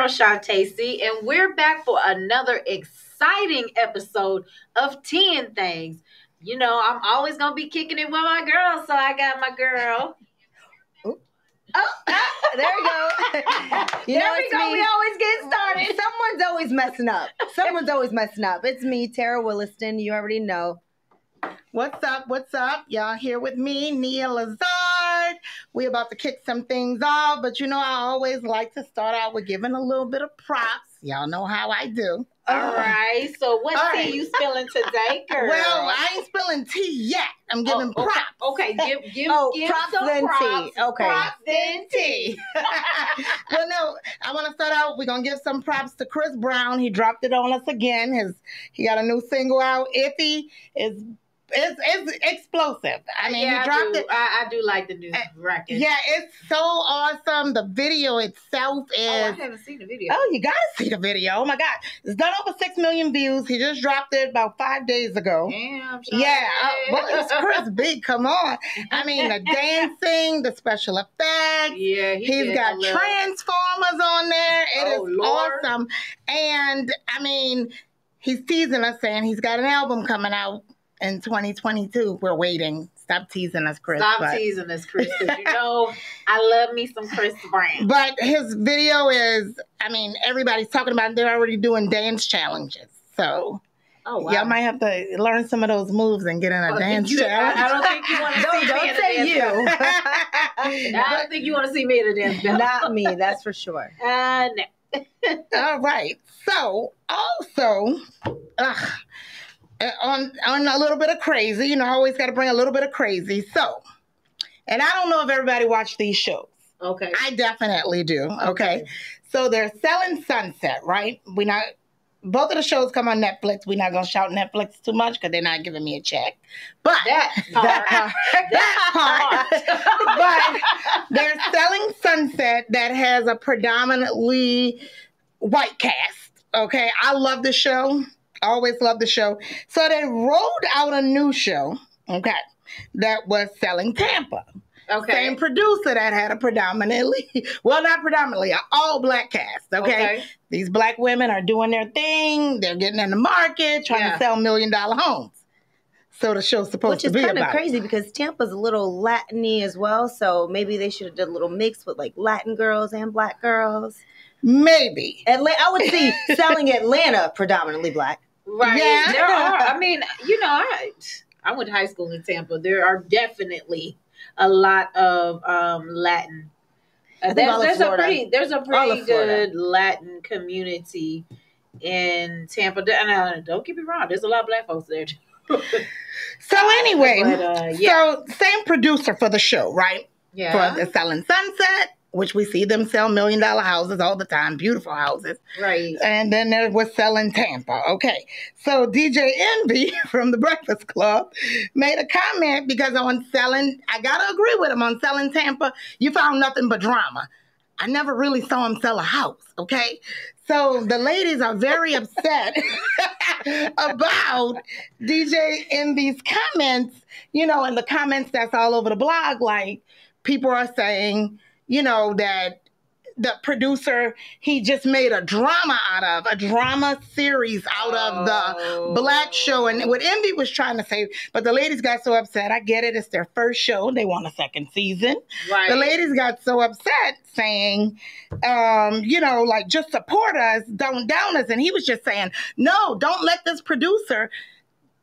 girl, Shantae C, and we're back for another exciting episode of 10 Things. You know, I'm always going to be kicking it with my girl, so I got my girl. There we go. There we go. We always get started. Someone's always messing up. It's me, Tara Williston. You already know. What's up? What's up? Y'all here with me, Nia Lazard. We about to kick some things off, but you know I always like to start out with giving a little bit of props. Y'all know how I do. All right. So what tea you spilling today, girl? Well, I ain't spilling tea yet. I'm giving props. Okay, give props some then props. tea. Okay. Props then tea. Well, no, I want to start out. We're gonna give some props to Chris Brown. He dropped it on us again. He got a new single out. Iffy is. It's explosive. I mean, he dropped it. I do like the new record. Yeah, it's so awesome. The video itself is. Oh, I haven't seen the video. Oh, you gotta see the video. Oh my God, it's done over 6 million views. He just dropped it about 5 days ago. Damn. Yeah, well, it's Chris B. Come on. I mean, the dancing, the special effects. Yeah, he's got Transformers on there. It is Lord. awesome. And I mean, he's teasing us saying he's got an album coming out in 2022. We're waiting. Stop teasing us, Chris. Stop teasing us, Chris, because you know I love me some Chris Brown. But his video is, I mean, everybody's talking about it. They're already doing dance challenges. So y'all might have to learn some of those moves and get in a dance challenge. I don't think you want to see me. Don't say you. I don't think you want to see me in a dance battle. Not me, that's for sure. No. All right. So, also, on a little bit of crazy, you know, I always got to bring a little bit of crazy. So, and I don't know if everybody watched these shows. Okay. I definitely do. Okay. So they're selling Sunset, right? Both of the shows come on Netflix. We're not going to shout Netflix too much because they're not giving me a check. But that part. But they're selling Sunset that has a predominantly white cast. Okay. I love the show. Always loved the show. So they rolled out a new show, okay, that was selling Tampa. Okay. Same producer that had a predominantly, well, not predominantly, an all-black cast, okay? These black women are doing their thing. They're getting in the market, trying to sell $1 million homes. So the show's supposed to be about it. Which is kind of crazy because Tampa's a little Latin-y as well, so maybe they should have done a little mix with like Latin girls and black girls. Maybe. I would see selling Atlanta predominantly black. Right. Yeah. There are. I mean, you know, I went to high school in Tampa. There are definitely a lot of Latin. There's a pretty good Latin community in Tampa. And don't get me wrong, there's a lot of black folks there too. So anyway, so same producer for the show, right? Yeah. For the Selling Sunset, which we see them sell $1 million houses all the time, beautiful houses. Right. And then there was Selling Tampa. Okay. So DJ Envy from The Breakfast Club made a comment because on Selling, I got to agree with him, on Selling Tampa, you found nothing but drama. I never really saw him sell a house, okay? So the ladies are very upset about DJ Envy's comments, you know, and the comments that's all over the blog, like people are saying, you know, that the producer, he just made a drama series out of the black show. And what Envy was trying to say, but the ladies got so upset. I get it. It's their first show. They want a second season. Right. The ladies got so upset saying, you know, like, just support us, don't down us. And he was just saying, no, don't let this producer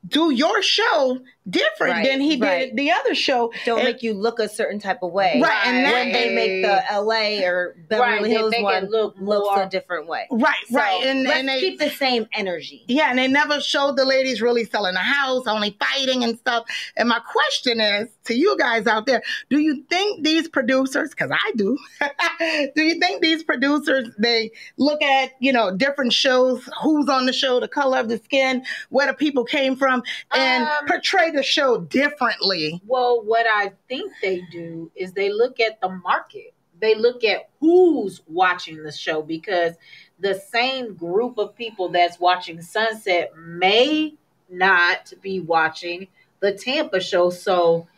do your show different than he did the other show. Don't make you look a certain type of way. Right. And when they make the LA or Beverly Hills one look a different way. Right, so And let's keep the same energy. Yeah, and they never showed the ladies really selling a house, only fighting and stuff. And my question is to you guys out there, do you think these producers, because I do, do you think these producers, they look at, you know, different shows, who's on the show, the color of the skin, where the people came from, and portray the show differently? Well, what I think they do is they look at the market. They look at who's watching the show, because the same group of people that's watching Sunset may not be watching the Tampa show. So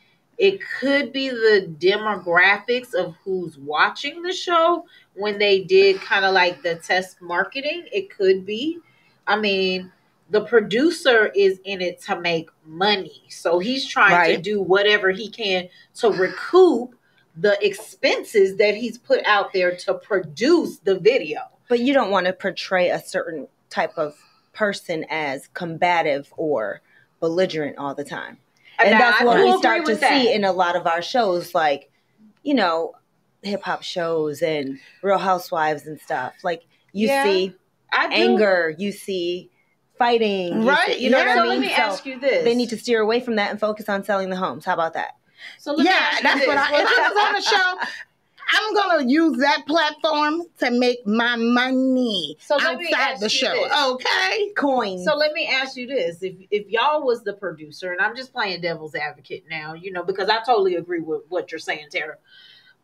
It could be the demographics of who's watching the show when they did kind of like the test marketing. It could be. I mean, the producer is in it to make money. So he's trying to do whatever he can to recoup the expenses that he's put out there to produce the video. But you don't want to portray a certain type of person as combative or belligerent all the time. And that's what we start to see in a lot of our shows, like, you know, hip hop shows and Real Housewives and stuff. Like, you see anger, you see fighting, you know what I mean? So let me ask you this. They need to steer away from that and focus on selling the homes. How about that? So let me ask you that's this. what if I was on the show, I'm going to use that platform to make my money outside the show. Okay? Coins. So let me ask you this. If y'all was the producer, and I'm just playing devil's advocate now, you know, because I totally agree with what you're saying, Tara.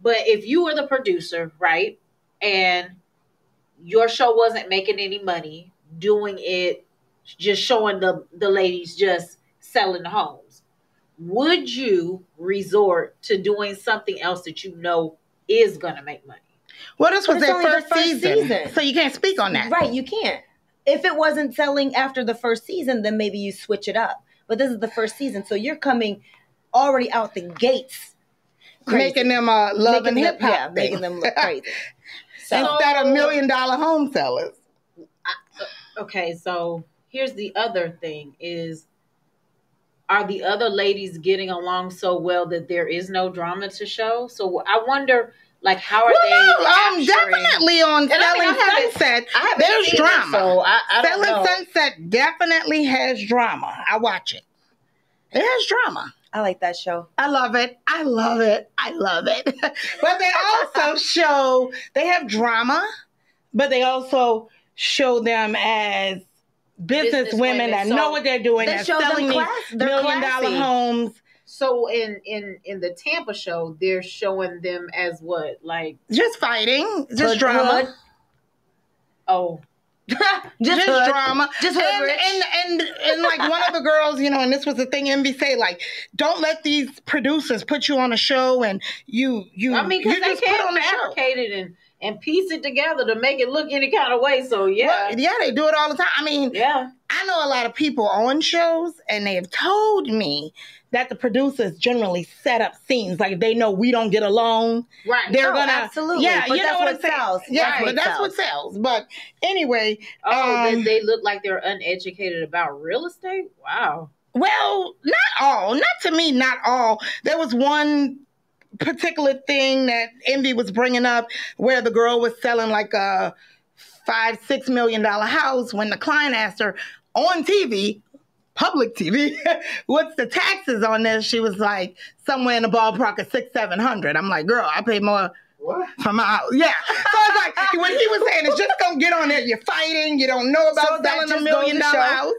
But if you were the producer, right, and your show wasn't making any money, doing it, just showing the ladies just selling the homes, would you resort to doing something else that you know is going to make money? Well, this was their first season, so you can't speak on that. Right, you can't. If it wasn't selling after the first season, then maybe you switch it up. But this is the first season, so you're coming already out the gates. Crazy. Making them love and hip hop. Yeah, making them look crazy. So, instead of $1 million home sellers. Okay, so here's the other thing is, are the other ladies getting along so well that there is no drama to show? So I wonder, like, how are they capturing? Definitely on Selling Sunset, there's drama. So I don't know. Selling Sunset definitely has drama. I watch it. It has drama. I like that show. I love it. I love it. I love it. But they also show, they have drama, but they also show them as business women that know what they're doing, that selling these $1 million homes. So in the Tampa show, they're showing them as what? Like just fighting, just drama. Oh. just drama. Just and like one of the girls, you know, and this was the thing Envy say, like, don't let these producers put you on a show and you I mean, because they can't fabricate it and piece it together to make it look any kind of way. So they do it all the time. I mean, I know a lot of people on shows, and they have told me that the producers generally set up scenes like they know we don't get along. Right. They're gonna absolutely. Yeah, but you know what sells. Yeah, but that's what sells. But anyway, they look like they're uneducated about real estate. Wow. Well, not all. Not to me, not all. There was one particular thing that Envy was bringing up where the girl was selling like a $5-6 million house when the client asked her on TV, public TV, what's the taxes on this? She was like, somewhere in the ballpark of $600-700. I'm like, girl, I pay more for my house. Yeah. So it's like, what he was saying is just don't get on there. You're fighting. You don't know about selling $1 million house.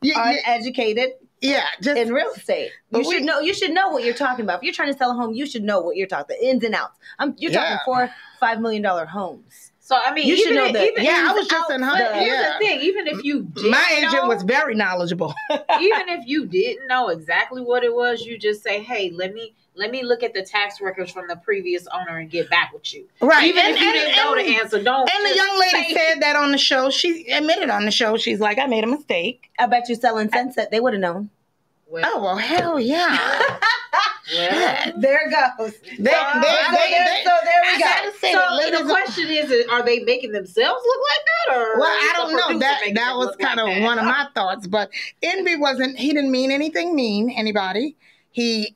Uneducated. Yeah, just in real estate. You should know what you're talking about. If you're trying to sell a home, you should know what you're talking, the ins and outs. You're talking $4-5 million homes. So I mean, you should know that. I was just in her. Here's the thing: even if you didn't my agent was very knowledgeable. Even if you didn't know exactly what it was, you just say, "Hey, let me look at the tax records from the previous owner and get back with you." Right. Even if you didn't know the answer, don't. And the young lady said that on the show. She admitted on the show. She's like, "I made a mistake." I bet you Selling Sunset, they would have known. Well, hell yeah. Well, there goes. So there we go. So the question is, are they making themselves look like that? Or well, I don't know. That was kind of one of my thoughts. But Envy he didn't mean anything anybody. He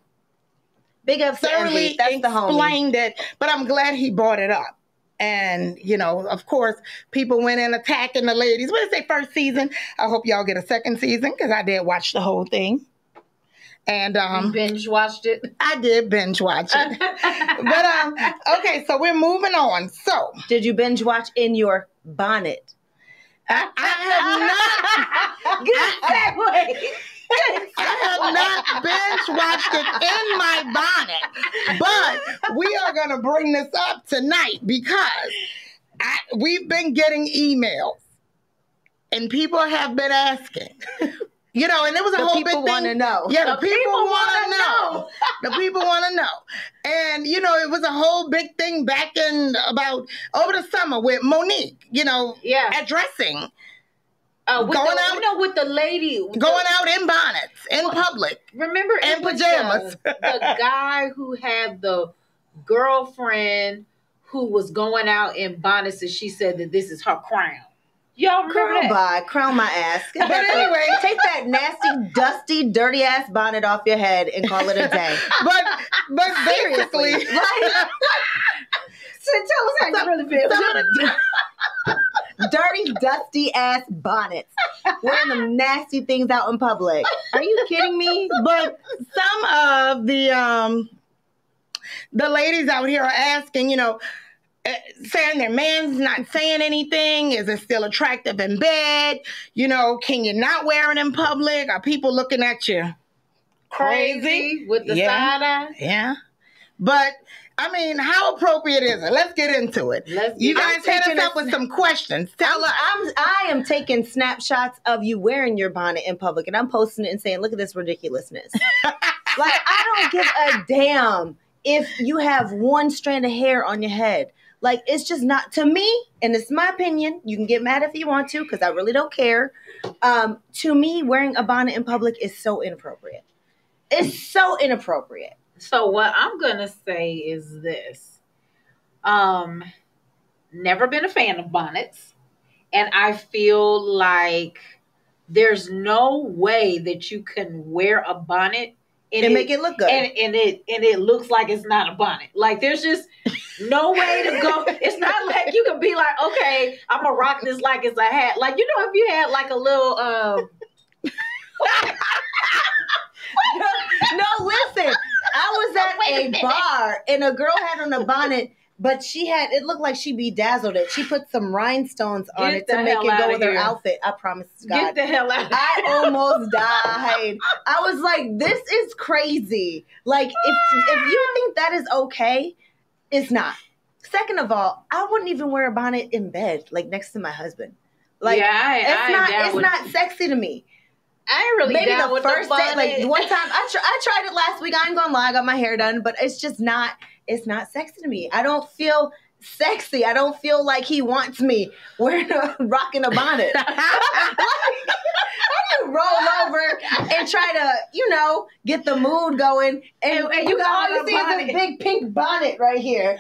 big up thoroughly explained it, but I'm glad he brought it up. And, you know, of course, people went in attacking the ladies. What is their first season? I hope y'all get a second season because I did watch the whole thing. And you binge watched it? I did binge watch it. But okay, so we're moving on. So did you binge watch in your bonnet? I have not. Good segue. I have not binge watched it in my bonnet, but we are going to bring this up tonight because we've been getting emails and people have been asking, And it was a whole big thing. The people want to know. Yeah, the people want to know. The people want to know. And, it was a whole big thing back in over the summer with Monique, addressing. Going out, with the lady. Going out in bonnets, in public. Remember, in pajamas. The guy who had the girlfriend who was going out in bonnets, and she said that this is her crown. Y'all remember that? Crown my ass. But anyway, take that nasty, dusty, dirty ass bonnet off your head and call it a day. but basically, right? So tell us how you really feel. Dirty, dusty ass bonnets, wearing them nasty things out in public. Are you kidding me? But some of the ladies out here are asking, saying their man's not saying anything. Is it still attractive in bed? Can you not wear it in public? Are people looking at you crazy with the side eye? Yeah. But, how appropriate is it? Let's get into it. You guys hit us up with some questions. Tell us. I am taking snapshots of you wearing your bonnet in public, and I'm posting it and saying, look at this ridiculousness. I don't give a damn if you have one strand of hair on your head. It's just not, to me, and it's my opinion, you can get mad if you want to, because I really don't care. To me, wearing a bonnet in public is so inappropriate. It's so inappropriate. So what I'm going to say is this. Never been a fan of bonnets. And I feel like there's no way that you can wear a bonnet and make it look good. And it looks like it's not a bonnet. There's just no way to go. It's not like you can be like, okay, I'm going to rock this like it's a hat. If you had a little... No, listen. I was at a bar and a girl had on a bonnet, but it looked like she bedazzled it. She put some rhinestones on it to make it go with her outfit. I promise to God. Get the hell out of here. I almost died. I was like, this is crazy. If you think that is okay, it's not. Second of all, I wouldn't even wear a bonnet in bed, next to my husband. It's not sexy to me. I ain't really maybe down the with first the day, one time I tried it last week. I ain't gonna lie, I got my hair done, but it's just not. It's not sexy to me. I don't feel sexy. I don't feel like he wants me rocking a bonnet. I can roll over and try to, get the mood going, and all you see is this big pink bonnet right here.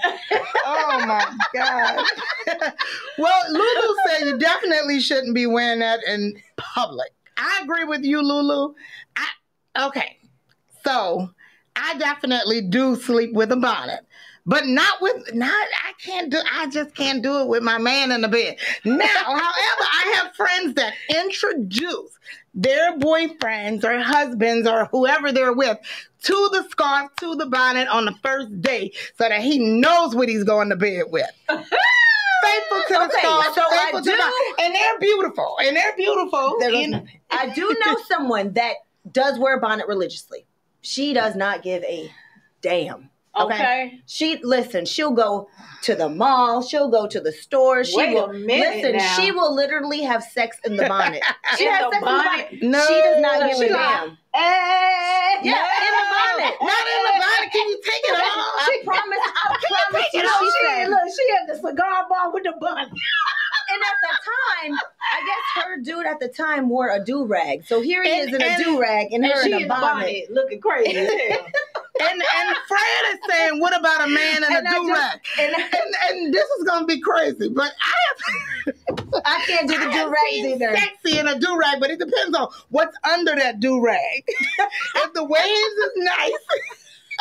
Oh my God! Well, Lulu said you definitely shouldn't be wearing that in public. I agree with you, Lulu. Okay. So I definitely do sleep with a bonnet, but I just can't do it with my man in the bed. Now, however, I have friends that introduce their boyfriends or husbands or whoever they're with to the scarf, to the bonnet on the first day so that he knows what he's going to bed with. Faithful to the scarf, faithful to the, and they're beautiful. I do know someone that does wear a bonnet religiously. She does not give a damn. Okay. She'll go to the mall. She'll go to the store. She will literally have sex in the bonnet. She has sex in the bonnet. No, she does not give a damn. In the bonnet. Not in the bonnet. Can you take it off? I promise you. She had the cigar bar with the bonnet. And at the time, I guess her dude at the time wore a do-rag. So here he is in a do-rag and her in a bonnet. Looking crazy as hell. And Fred is saying, what about a man in a do-rag? And this is going to be crazy, but I can't do the do-rags either. Sexy in a do-rag, but it depends on what's under that do-rag. If the waves is nice,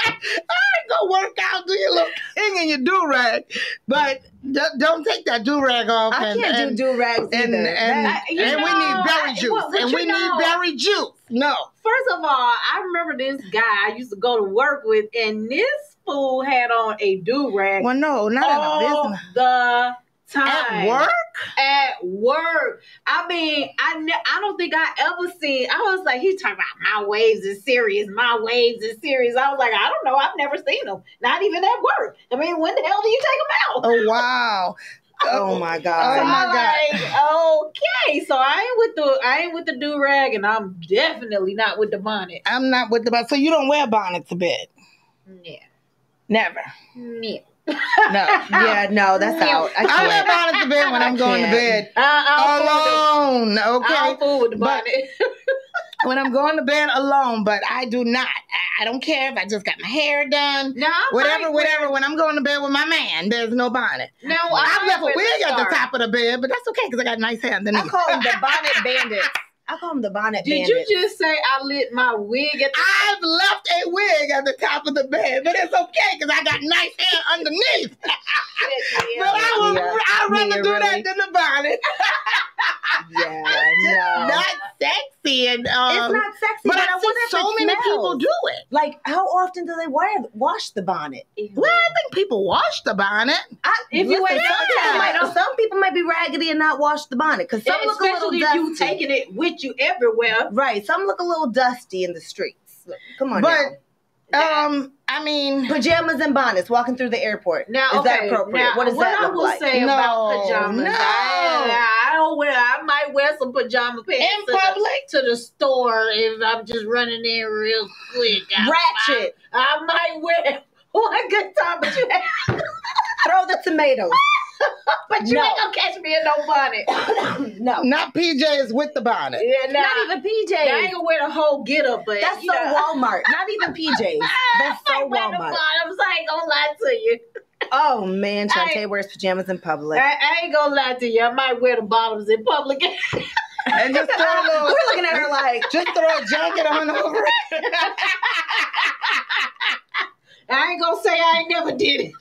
I ain't gonna work out, do your little king in your do-rag. But don't take that do-rag off. I can't do do-rags either. And we need berry juice. We need berry juice. No. First of all, I remember this guy I used to go to work with, and this fool had on a do-rag. Well, no, not all the time. At work. I don't think I ever seen. I was like, he's talking about my waves is serious. My waves is serious. I was like, I don't know. I've never seen them. Not even at work. When the hell do you take them out? Oh, wow. Oh my God. So like, okay. So I ain't with the do rag, and I'm definitely not with the bonnet. I'm not with the bonnet. So you don't wear bonnet to bed? Yeah. Never. Yeah. No. Yeah, no, that's out. I wear bonnet to bed when I'm going to bed alone. Okay. I'll fool with the bonnet. When I'm going to bed alone, but I do not. I don't care if I just got my hair done. No, whatever. When I'm going to bed with my man, there's no bonnet. No, I've left a wig at the top of the bed, but that's okay because I got nice hair underneath. I call them the bonnet bandits. I call them the bonnet bandits. Did you just say I lit my wig at the I've left a wig at the top of the bed, but it's okay because I got nice hair underneath. But I'd rather do that than the bonnet. Yeah, no. Not sexy. And, it's not sexy, but I see so many people do it. Like, how often do they wash the bonnet? Well, I think people wash the bonnet. Some people might be raggedy and not wash the bonnet because some look a little dusty. Especially if you taking it with you everywhere. Right. Some look a little dusty in the streets. Come on now. I mean, pajamas and bonnets walking through the airport. Now, is that appropriate? Now, what does that look like? I will say about pajamas, I don't wear. I might wear some pajama pants in public to the store if I'm just running in real quick. Ratchet. I might wear one good time, but you throw the tomatoes. But you ain't gonna catch me in no bonnet. No. Not PJs with the bonnet. Yeah, not even PJs. I ain't gonna wear the whole get up, but that's so Walmart. Not even PJs. That's so Walmart. I ain't gonna lie to you. Oh man, Shantae wears pajamas in public. I ain't gonna lie to you. I might wear the bottoms in public. And just throw a little. We're looking at her like, just throw a jacket on over it. I ain't gonna say I ain't never did it.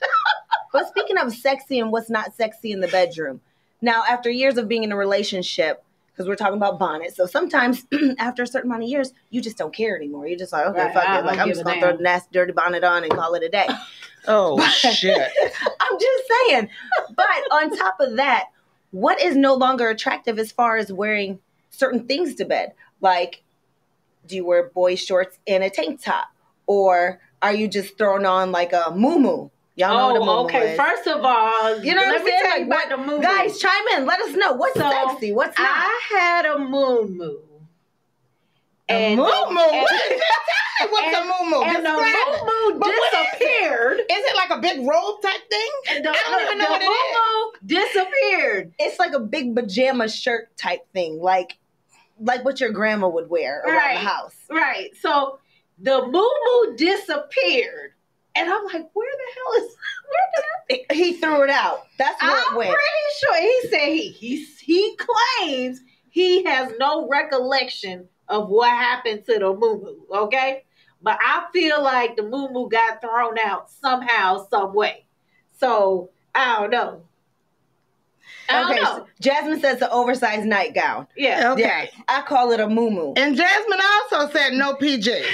But speaking of sexy and what's not sexy in the bedroom, now after years of being in a relationship, because we're talking about bonnets, so sometimes after a certain amount of years, you just don't care anymore. You're just like, okay, fuck it. Like I'm just gonna throw the nasty, dirty bonnet on and call it a day. Oh shit! I'm just saying. But on top of that, what is no longer attractive as far as wearing certain things to bed? Like, do you wear boy shorts and a tank top, or are you just throwing on like a muumuu? Y'all know what a muumuu is. First of all, you know what I'm saying? Like, what, the muumuu. Guys, chime in. Let us know what's sexy, what's not. I had a muumuu. And muumuu? What's a muumuu? And the muumuu disappeared. Is it like a big robe type thing? I don't even know what it is. Disappeared. It's like a big pajama shirt type thing, like what your grandma would wear around the house. Right. So the muumuu disappeared. And I'm like, where did he threw it out? That's where it went. I'm pretty sure he said he claims he has no recollection of what happened to the muumuu. Okay, but I feel like the muumuu got thrown out somehow, some way. So I don't know. So Jasmine says the oversized nightgown. Yeah. Okay. Yeah, I call it a muumuu. And Jasmine also said no PJs.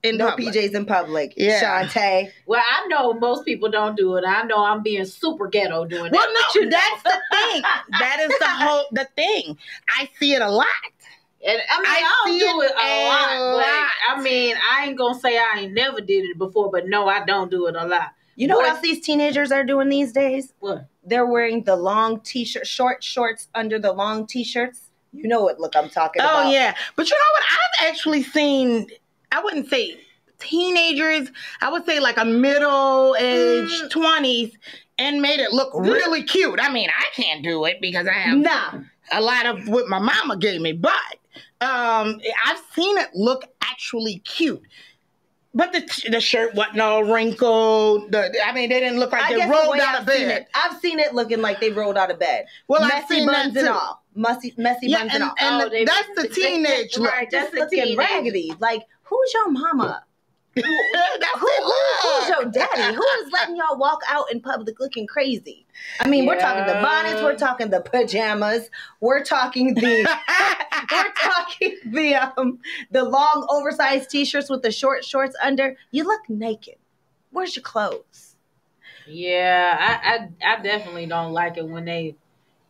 PJs in public. Yeah. Shantae. Well, I know most people don't do it. I know I'm being super ghetto doing well, that. Well, no, that's the thing. That is the thing. I see it a lot. And I mean, I don't do it a lot. But, I mean, I ain't gonna say I ain't never did it before, but no, I don't do it a lot. You know what else these teenagers are doing these days? What? They're wearing the long t-shirt, short shorts under the long t-shirts. You know what look I'm talking about. Oh, yeah. But you know what? I've actually seen, I wouldn't say teenagers, I would say like a middle-aged 20s and made it look really cute. I mean, I can't do it because I have a lot of what my mama gave me, but I've seen it look actually cute. But the shirt wasn't all wrinkled. I mean, they didn't look like they rolled out of bed. I've seen it looking like they rolled out of bed. Well, messy buns and all. Messy buns and all. And that's the teenage look. Right, that's looking raggedy. Like, who's your mama? Who's your daddy? Who is letting y'all walk out in public looking crazy? I mean, we're talking the bonnets, we're talking the pajamas, we're talking the the long oversized t-shirts with the short shorts under. You look naked. Where's your clothes? Yeah, I definitely don't like it when they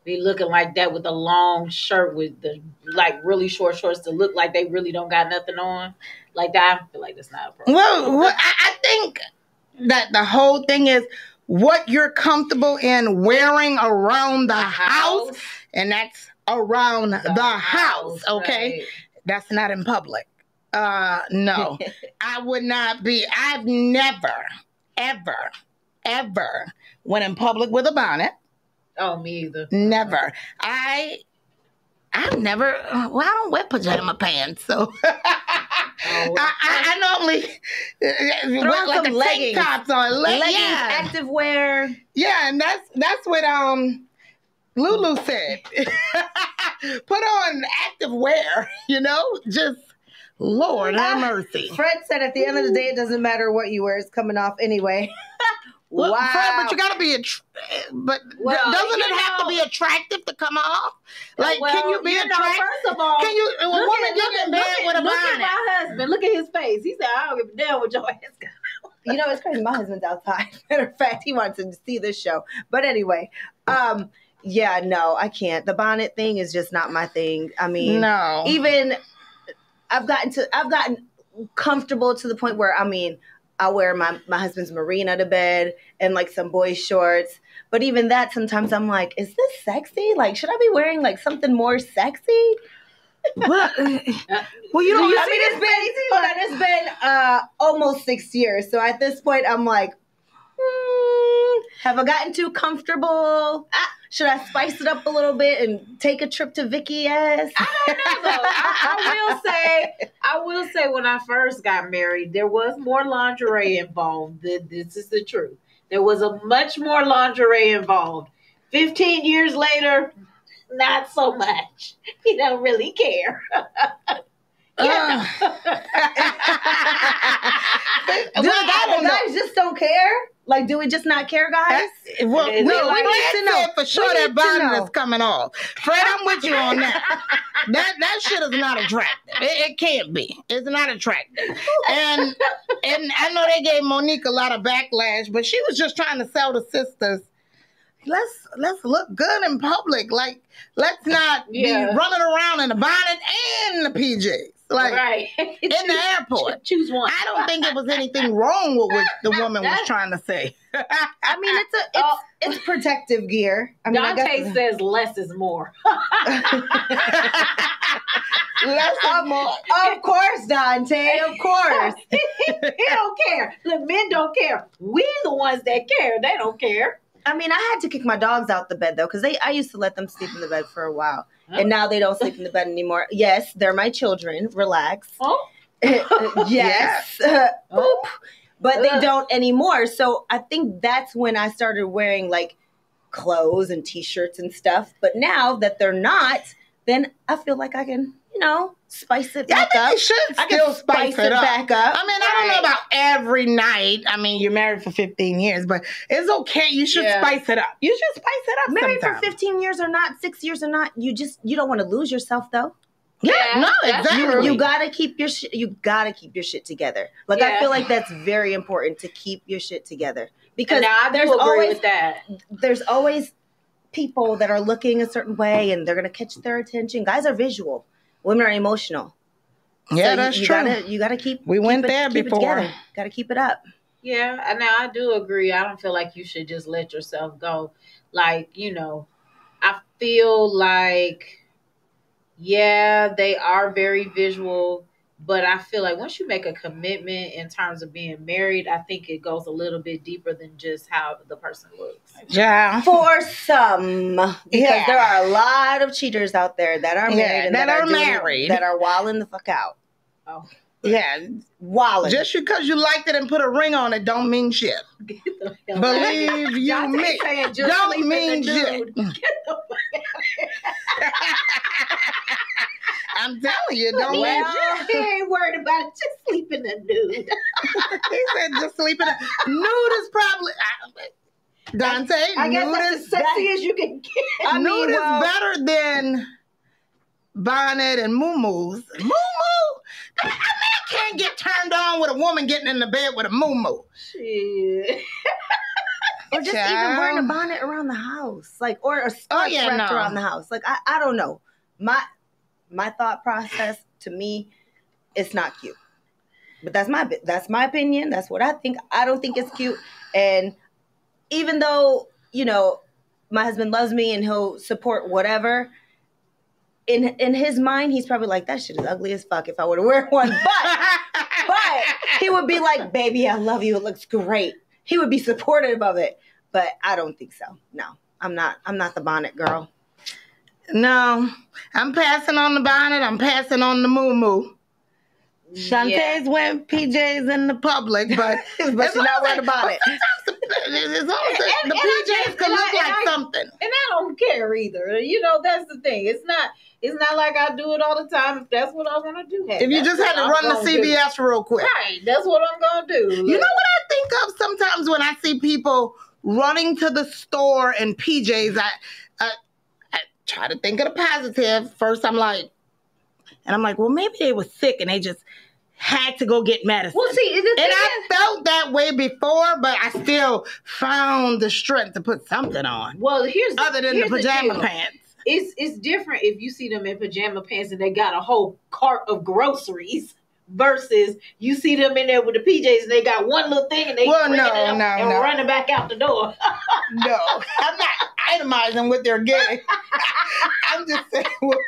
be looking like that with a long shirt with the like really short shorts to look like they really don't got nothing on. Like that, I feel like that's not appropriate. Well, I think that the whole thing is what you're comfortable in wearing around the house, and that's around the house, okay? Right. That's not in public. No, I would not be. I've never, ever went in public with a bonnet. Oh, me either. Never. I've never. Well, I don't wear pajama pants, so I normally throw on like some leggings, tops on leggings, active wear. Yeah, and that's what Lulu said. Put on active wear, just Lord have mercy. Fred said at the end of the day, it doesn't matter what you wear, it's coming off anyway. Well, wow. Fred, but you got to be doesn't it have to be attractive to come off? Like, can you be attractive? First of all, can you? A woman get in bed with a bonnet? Look at my husband. Look at his face. He said, "I don't give a damn what your ass got." It's crazy. My husband's outside. Matter of fact, he wants to see this show. But anyway, yeah, no, I can't. The bonnet thing is just not my thing. I mean, no. Even I've gotten comfortable to the point where I wear my husband's merino to bed and like some boy shorts. But even that, sometimes I'm like, is this sexy? Like, should I be wearing like something more sexy? Well, you don't. It's been almost 6 years. So at this point, I'm like, have I gotten too comfortable? Should I spice it up a little bit and take a trip to Vicky ass? I don't know though. I will say when I first got married, there was more lingerie involved. This is the truth. There was a much more lingerie involved. 15 years later, not so much. He don't really care. Guys just don't care? Like, do we just not care, guys? We need to know for sure that bonnet is coming off. Fred, I'm with you on that. That shit is not attractive. It can't be. It's not attractive. And I know they gave Monique a lot of backlash, but she was just trying to sell the sisters. Let's look good in public. Like, let's not be running around in the bonnet and the PJs. Like, right. In the airport. Choose one. I don't think it was anything wrong with what the woman was trying to say. I mean, it's protective gear. I mean, Dante says less is more. Less is more. Of course, Dante. Of course. He don't care. Look, men don't care. We the ones that care. They don't care. I mean, I had to kick my dogs out the bed, though, because I used to let them sleep in the bed for a while. And now they don't sleep in the bed anymore. Yes, they're my children. Relax. Oh. Yes. Oh. But they don't anymore. So I think that's when I started wearing, like, clothes and T-shirts and stuff. But now that they're not, then I feel like I can, spice it back up. You should still spice it back up. I mean, I don't know about every night. I mean, you're married for 15 years, but it's okay. You should spice it up. You should spice it up. Married for 15 years or not, 6 years or not, you don't want to lose yourself, though. Yeah, no, exactly. You gotta keep your shit. You gotta keep your shit together. Like, I feel like that's very important to keep your shit together, because there's always people that are looking a certain way and they're gonna catch their attention. Guys are visual. Women are emotional. Yeah, so that's true. You gotta keep. We went there before. Gotta keep it up. Yeah, now I do agree. I don't feel like you should just let yourself go. Like, I feel like, they are very visual, but I feel like once you make a commitment in terms of being married, I think it goes a little bit deeper than just how the person looks. Yeah. For some, because there are a lot of cheaters out there that are married and that are married that are wilding the fuck out. Oh. Yeah. Wilding. Just because you liked it and put a ring on it don't mean shit. Believe you me. Don't mean shit. I'm telling you, don't mean shit. He ain't worried about it. Just sleep in the nude. He said just sleep in the nude is probably... Dante, I guess that's as sexy as you can get. Nude is better than bonnet and muumuus. A man can't get turned on with a woman getting in the bed with a muumuu. Shit. Or just even wearing a bonnet around the house, like, or a scarf wrapped around the house. Like, I don't know. My thought process, to me, it's not cute. But that's my opinion. That's what I think. I don't think it's cute, and even though, you know, my husband loves me and he'll support whatever, in his mind, he's probably like, that shit is ugly as fuck if I were to wear one. But he would be like, baby, I love you. It looks great. He would be supportive of it. But I don't think so. No, I'm not the bonnet girl. No, I'm passing on the bonnet. I'm passing on the moo-moo. Shantae's wearing PJs in the public, but she's not wearing a bonnet. The PJs can look like something. And I don't care either. You know, that's the thing. It's not like I do it all the time. If that's what I want to do. Hey, if you just had to run the CVS real quick. Right, that's what I'm going to do. You know what I think of sometimes when I see people running to the store in PJs, I try to think of the positive. First, I'm like, well, maybe they were sick and they just had to go get medicine. Well, see, and I felt that way before, but I still found the strength to put something on. Well, other than the pajama pants. It's different if you see them in pajama pants and they got a whole cart of groceries versus you see them in there with the PJs and they got one little thing and they running back out the door. No, I'm not itemizing what they're getting. I'm just saying, well,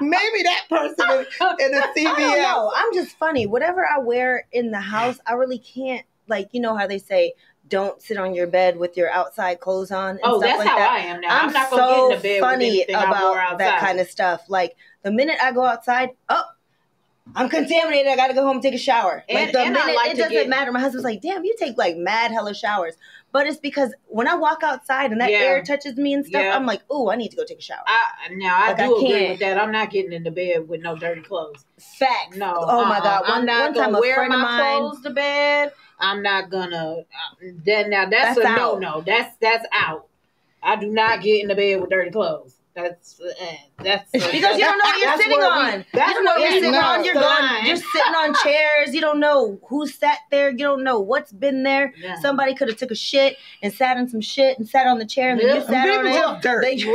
maybe that person in the CVS. No, I'm just funny. Whatever I wear in the house, I really can't, like, you know how they say, don't sit on your bed with your outside clothes on. And stuff that's like how that. I am now. I'm not going to get in the bed funny with anything about I wore outside. That kind of stuff. Like, the minute I go outside, I'm contaminated. I got to go home and take a shower. Like, the minute, it doesn't matter. My husband's like, damn, you take, like, mad hella showers. But it's because when I walk outside and that air touches me and stuff, I'm like, ooh, I need to go take a shower. I do agree with that. I'm not getting in the bed with no dirty clothes. Facts. No. Oh, my God. I'm not going to wear my clothes to bed. I'm not going to. That's a no-no. That's out. I do not get in the bed with dirty clothes. That's because you don't know what you're sitting on. You don't know what you're sitting on. You're sitting on chairs. You don't know who sat there. You don't know what's been there. Yeah. Somebody could have took a shit and sat in some shit and sat on the chair and then you sat on it. They're dirty.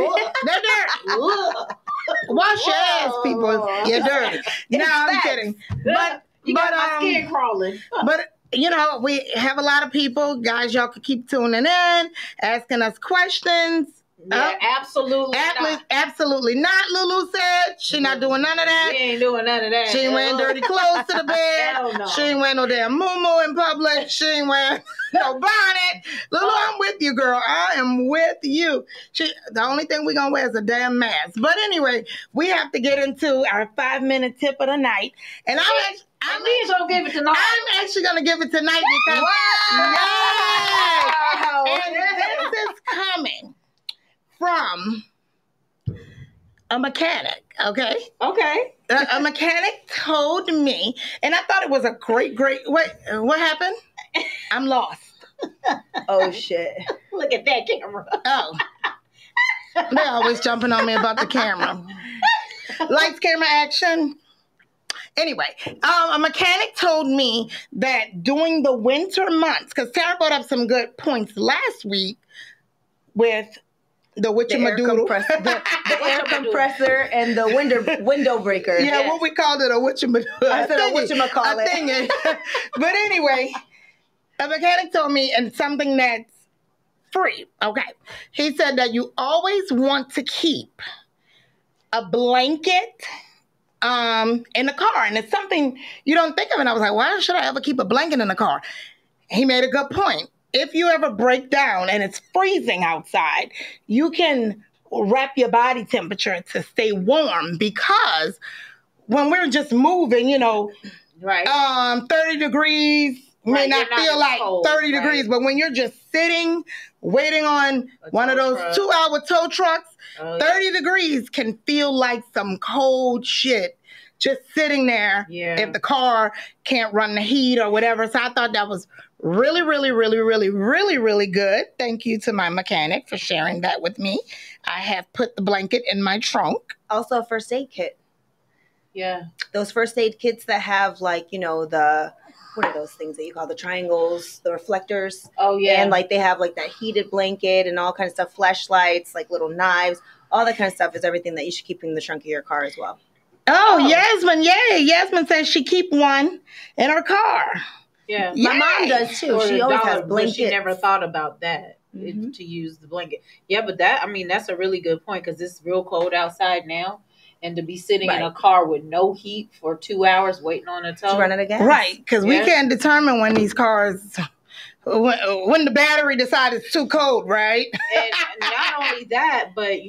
Wash your ass, people. You're dirty. No, I'm kidding. But my skin crawling. But you know, we have a lot of people, guys. Y'all could keep tuning in, asking us questions. Yeah, absolutely not. Absolutely not, Lulu said. She not doing none of that. She ain't doing none of that. She ain't wearing dirty clothes to the bed. Hell no. She ain't wearing no damn moo-moo in public. She ain't wearing no bonnet. Lulu, I'm with you, girl. I am with you. The only thing we're going to wear is a damn mask. But anyway, we have to get into our 5-minute tip of the night. And I'm gonna give it tonight. I'm actually going to give it tonight because... Wow! Yes! And this is coming from a mechanic, okay? Okay. A mechanic told me, and I thought it was a great, wait, what happened? I'm lost. Oh, shit. Look at that camera. Oh. They're always jumping on me about the camera. Lights, camera, action. Anyway, a mechanic told me that during the winter months, because Tara brought up some good points last week with the air compressor and the window breaker. Yeah, yes. What we called it, a whatchamacallit. I said a whatchamacallit. But anyway, a mechanic told me, and something that's free, okay. He said that you always want to keep a blanket in the car. And it's something you don't think of. And I was like, why should I ever keep a blanket in the car? He made a good point. If you ever break down and it's freezing outside, you can wrap your body temperature to stay warm, because when we're just moving, you know, right. 30 degrees may not feel like cold, 30 degrees, but when you're just sitting, waiting on one of those 2-hour tow trucks, 30 degrees can feel like some cold shit. Just sitting there if the car can't run the heat or whatever. So I thought that was really, really, really, really, really, really good. Thank you to my mechanic for sharing that with me. I have put the blanket in my trunk. Also a first aid kit. Yeah. Those first aid kits that have, like, you know, what are those things that you call the triangles, the reflectors? Oh, yeah. And, like, they have, like, that heated blanket and all kinds of stuff, flashlights, like little knives. All that kind of stuff is everything that you should keep in the trunk of your car as well. Oh, Yasmin, yay. Yasmin says she keep one in her car. Yeah. My mom does too. She always has blankets. She never thought about that. to use the blanket. Yeah, but that's a really good point because it's real cold outside now. And to be sitting in a car with no heat for 2 hours waiting on a tow. Running a gas. Right, because we can't determine when these cars... When the battery decides it's too cold, right? And not only that, but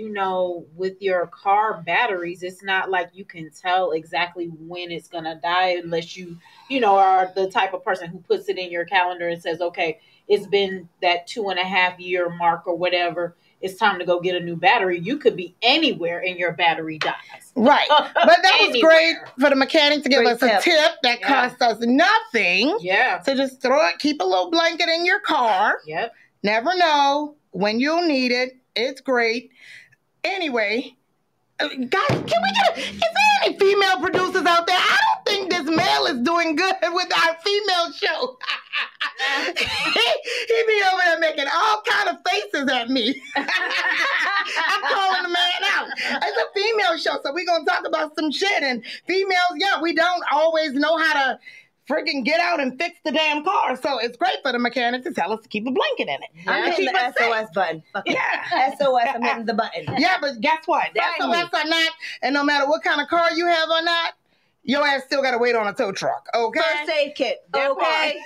with your car batteries, it's not like you can tell exactly when it's gonna die unless you are the type of person who puts it in your calendar and says, okay, it's been that 2.5 year mark or whatever. It's time to go get a new battery. You could be anywhere and your battery dies. Right. But that was great for the mechanic to give us a tip that cost us nothing. Yeah. So just keep a little blanket in your car. Yep. Never know when you'll need it. It's great. Anyway, guys, is there any female producers out there? I don't think this male is doing good with our female show. he be over there making all kind of faces at me. I'm calling the man out. It's a female show, so we're going to talk about some shit. And females, we don't always know how to freaking get out and fix the damn car. So it's great for the mechanic to tell us to keep a blanket in it. Yeah. I'm hitting the SOS button. SOS, I'm hitting the button. Yeah, but guess what? SOS or not, and no matter what kind of car you have or not, your ass still got to wait on a tow truck, okay? First aid kit, that okay?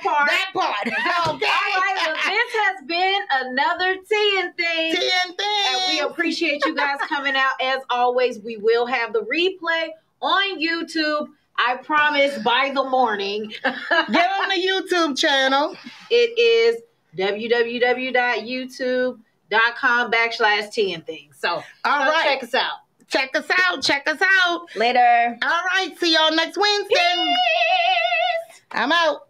Part. That part, okay? All right, well, this has been another Tea and Things. Tea and Things. And we appreciate you guys coming out. As always, we will have the replay on YouTube. I promise by the morning. Get on the YouTube channel. It is www.youtube.com/Tea and Things. So, all right. Check us out. Check us out. Check us out. Later. All right. See y'all next Wednesday. Peace. I'm out.